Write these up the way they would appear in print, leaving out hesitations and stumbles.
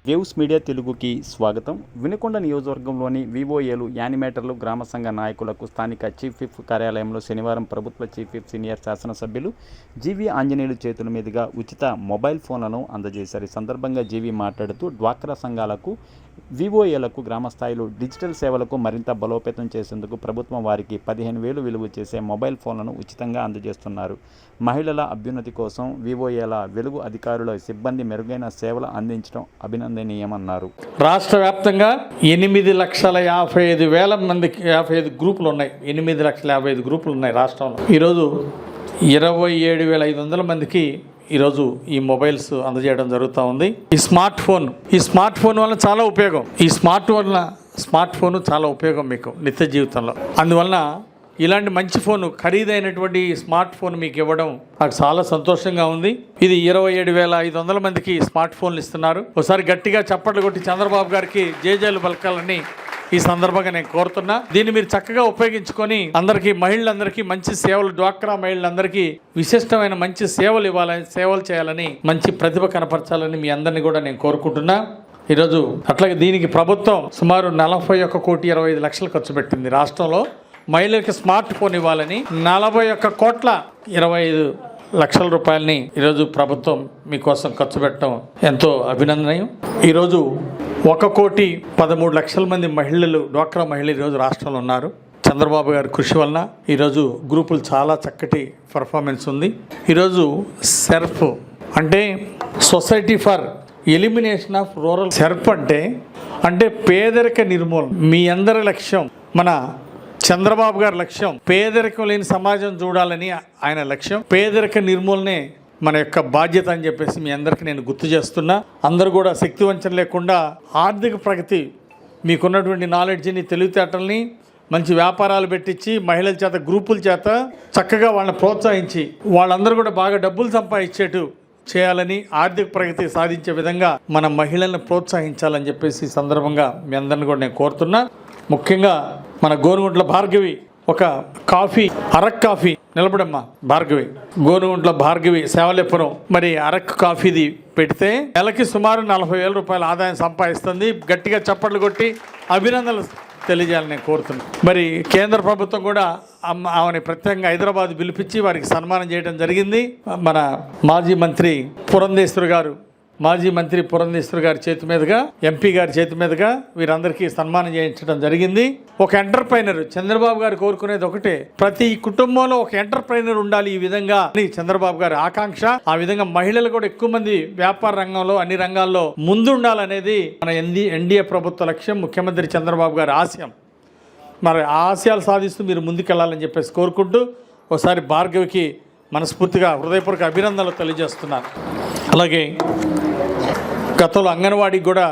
Waves media తెలుగుకి స్వాగతం. వినుకొండ నియోజకవర్గంలోని వివోఏలు, యానిమేటర్లు, గ్రామ సంఘ నాయకులకు స్థానిక చీఫ్ విప్ కార్యాలయంలో శనివారం ప్రభుత్వ చీఫ్ విప్ సీనియర్ శాసనసభ్యులు జీవి ఆంజనేయులు చేతుల మీదుగా ఉచిత మొబైల్ ఫోన్లను అందజేశారు. ఈ సందర్భంగా జీవి మాట్లాడుతూ డ్వాక్రా సంఘాలకు, వివోఏలకు గ్రామ స్థాయిలో డిజిటల్ సేవలకు మరింత బలోపేతం చేసేందుకు ప్రభుత్వం వారికి 15,000 విలువ చేసే మొబైల్ ఫోన్లను ఉచితంగా అందజేస్తున్నారు. మహిళల అభ్యున్నతి కోసం వివోఏల వెలుగు అధికారుల సిబ్బంది మెరుగైన సేవలు అందించడం అభినందనీయమన్నారు. రాష్ట్ర వ్యాప్తంగా 8,55,000 మందికి 55 గ్రూపులు ఉన్నాయి. 8,55,000 గ్రూపులు ఉన్నాయి రాష్ట్రంలో. ఈరోజు 27,500 మందికి ఈరోజు ఈ మొబైల్స్ అందజేయడం జరుగుతూ ఉంది. ఈ స్మార్ట్ ఫోన్ వల్ల చాలా ఉపయోగం. ఈ స్మార్ట్ ఫోన్ చాలా ఉపయోగం మీకు నిత్య జీవితంలో. అందువలన ఇలాంటి మంచి ఫోన్, ఖరీదైనటువంటి స్మార్ట్ ఫోన్ మీకు ఇవ్వడం నాకు చాలా సంతోషంగా ఉంది. ఇది 27,500 మందికి స్మార్ట్ ఫోన్లు ఇస్తున్నారు. ఒకసారి గట్టిగా చప్పట్లు కొట్టి చంద్రబాబు గారికి జేజేలు పలకాలని ఈ సందర్భంగా నేను కోరుతున్నా. దీన్ని మీరు చక్కగా ఉపయోగించుకొని అందరికీ, మహిళలందరికీ మంచి సేవలు, డ్వాక్రా మహిళలందరికీ విశిష్టమైన మంచి సేవలు ఇవ్వాలని, సేవలు చేయాలని, మంచి ప్రతిభ కనపరచాలని మీ అందరినీ కూడా నేను కోరుకుంటున్నా. ఈరోజు అట్లాగే దీనికి ప్రభుత్వం సుమారు 41,25,00,000 ఖర్చు పెట్టింది. రాష్ట్రంలో మహిళలకు స్మార్ట్ ఫోన్ ఇవ్వాలని 41,25,00,000 రూపాయలని ఈరోజు ప్రభుత్వం మీకోసం ఖర్చు పెట్టడం ఎంతో అభినందనీయం. ఈరోజు 1,13,00,000 మంది మహిళలు, డ్వాక్రా మహిళలు ఈరోజు రాష్ట్రంలో ఉన్నారు. చంద్రబాబు గారి కృషి వలన ఈరోజు గ్రూపులు చాలా చక్కటి పర్ఫార్మెన్స్ ఉంది. ఈరోజు సెర్ఫ్ అంటే society for elimination of rural, SERP అంటే పేదరిక నిర్మూలన. మీ అందరి లక్ష్యం, మన చంద్రబాబు గారి లక్ష్యం పేదరికం లేని సమాజం చూడాలని ఆయన లక్ష్యం. పేదరిక నిర్మూలనే మన యొక్క బాధ్యత అని చెప్పేసి మీ అందరికీ నేను గుర్తు చేస్తున్నా. అందరూ కూడా శక్తి వంచన లేకుండా ఆర్థిక ప్రగతి, మీకున్నటువంటి నాలెడ్జ్ని, తెలివితేటల్ని మంచి వ్యాపారాలు పెట్టించి మహిళల చేత, గ్రూపుల చేత చక్కగా వాళ్ళని ప్రోత్సహించి వాళ్ళందరూ కూడా బాగా డబ్బులు సంపాదించేట్టు చేయాలని, ఆర్థిక ప్రగతి సాధించే విధంగా మన మహిళలను ప్రోత్సహించాలని చెప్పేసి ఈ సందర్భంగా మీ అందరిని కూడా నేను కోరుతున్నా. ముఖ్యంగా మన గోనుగుంట్ల భార్గవి ఒక కాఫీ, అరక్ కాఫీ, నిలబడమ్మా భార్గవి, గోనుగుంట్ల భార్గవి సేవలేపురం మరి అరక్ కాఫీది పెడితే నెలకి సుమారు 40,000 రూపాయల ఆదాయం సంపాదిస్తుంది. గట్టిగా చప్పట్లు కొట్టి అభినందనలు తెలియజేయాలని నేను కోరుతున్నాను. మరి కేంద్ర ప్రభుత్వం కూడా ఆమెని ప్రత్యేకంగా హైదరాబాద్ పిలిపించి వారికి సన్మానం చేయడం జరిగింది. మన మాజీ మంత్రి పురంధేశ్వరి గారి చేతి మీదుగా, ఎంపీ గారి చేతి మీదుగా వీరందరికీ సన్మానం చేయించడం జరిగింది. ఒక ఎంటర్ప్రైనర్, చంద్రబాబు గారు కోరుకునేది ఒకటే, ప్రతి కుటుంబంలో ఒక ఎంటర్ప్రైనర్ ఉండాలి. ఈ విధంగా చంద్రబాబు గారి ఆకాంక్ష. ఆ విధంగా మహిళలు కూడా ఎక్కువ మంది వ్యాపార రంగంలో, అన్ని రంగాల్లో ముందుండాలనేది మన ఎన్డీఏ ప్రభుత్వ లక్ష్యం, ముఖ్యమంత్రి చంద్రబాబు గారి ఆశయం. మరి ఆ ఆశయాలు సాధిస్తూ మీరు ముందుకెళ్లాలని చెప్పేసి కోరుకుంటూ ఒకసారి భార్గవికి మనస్ఫూర్తిగా హృదయపూర్వక అభినందనలు తెలియజేస్తున్నాను. అలాగే గతంలో అంగన్వాడీకి కూడా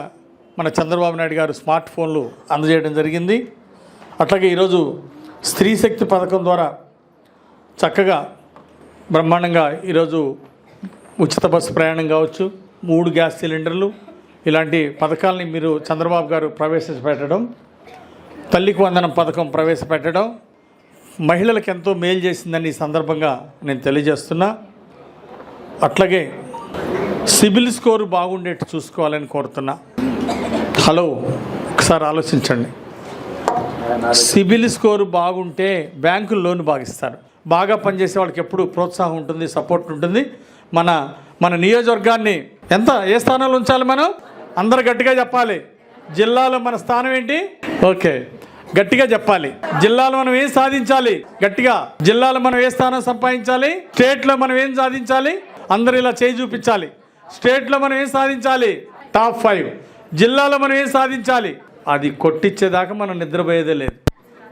మన చంద్రబాబు నాయుడు గారు స్మార్ట్ ఫోన్లు అందజేయడం జరిగింది. అట్లాగే ఈరోజు స్త్రీ శక్తి పథకం ద్వారా చక్కగా బ్రహ్మాండంగా ఈరోజు ఉచిత బస్సు ప్రయాణం కావచ్చు, 3 గ్యాస్ సిలిండర్లు, ఇలాంటి పథకాలని మీరు చంద్రబాబు గారు ప్రవేశపెట్టడం, తల్లికి వందనం పథకం ప్రవేశపెట్టడం మహిళలకు ఎంతో మేలు చేసిందని ఈ సందర్భంగా నేను తెలియజేస్తున్నా. అట్లాగే సిబిల్ స్కోరు బాగుండేట్టు చూసుకోవాలని కోరుతున్నా. హలో, ఒకసారి ఆలోచించండి. సిబిల్ స్కోరు బాగుంటే బ్యాంకులు లోన్ బాగా ఇస్తారు. బాగా పనిచేసే వాళ్ళకి ఎప్పుడు ప్రోత్సాహం ఉంటుంది, సపోర్ట్ ఉంటుంది. మన నియోజకవర్గాన్ని ఏ స్థానంలో ఉంచాలి? మనం అందరూ గట్టిగా చెప్పాలి. జిల్లాలో మన స్థానం ఏంటి? ఓకే, గట్టిగా చెప్పాలి. జిల్లాలో మనం ఏం సాధించాలి? గట్టిగా. జిల్లాలో మనం ఏ స్థానం సంపాదించాలి? స్టేట్లో మనం ఏం సాధించాలి? అందరూ ఇలా చేయి చూపించాలి. స్టేట్లో మనం ఏం సాధించాలి? టాప్ 5. జిల్లాలో మనం ఏం సాధించాలి? అది కొట్టించేదాకా మనం నిద్రపోయేదే లేదు.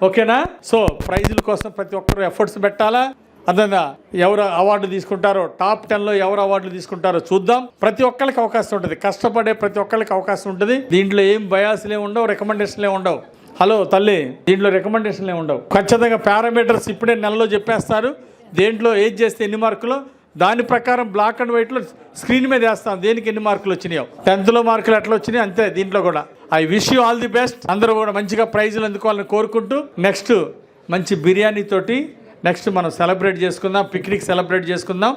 ఓకేనా? సో ప్రైజుల కోసం ప్రతి ఒక్కరు ఎఫర్ట్స్ పెట్టాలా? అదేనా, ఎవరు అవార్డు తీసుకుంటారో, టాప్ 10లో ఎవరు అవార్డులు తీసుకుంటారో చూద్దాం. ప్రతి ఒక్కరికి అవకాశం ఉంటుంది, కష్టపడే ప్రతి ఒక్కరికి అవకాశం ఉంటుంది. దీంట్లో ఏం బయాస్లే ఉండవు, రికమెండేషన్లే ఉండవు. హలో తల్లి, దీంట్లో రికమెండేషన్లే ఉండవు. ఖచ్చితంగా పారామీటర్స్ ఇప్పుడే నెలలో చెప్పేస్తారు. దేంట్లో ఏది చేస్తే ఎన్ని మార్కులు, దాని ప్రకారం బ్లాక్ అండ్ వైట్లో స్క్రీన్ మీద వేస్తాం దేనికి ఎన్ని మార్కులు వచ్చినాయో. 10th మార్కులు ఎట్లా వచ్చినాయి అంతే దీంట్లో కూడా. I wish you all the best. అందరూ కూడా మంచిగా ప్రైజులు అందుకోవాలని కోరుకుంటూ నెక్స్ట్ మంచి బిర్యానీ తోటి నెక్స్ట్ మనం సెలబ్రేట్ చేసుకుందాం, పిక్నిక్ సెలబ్రేట్ చేసుకుందాం.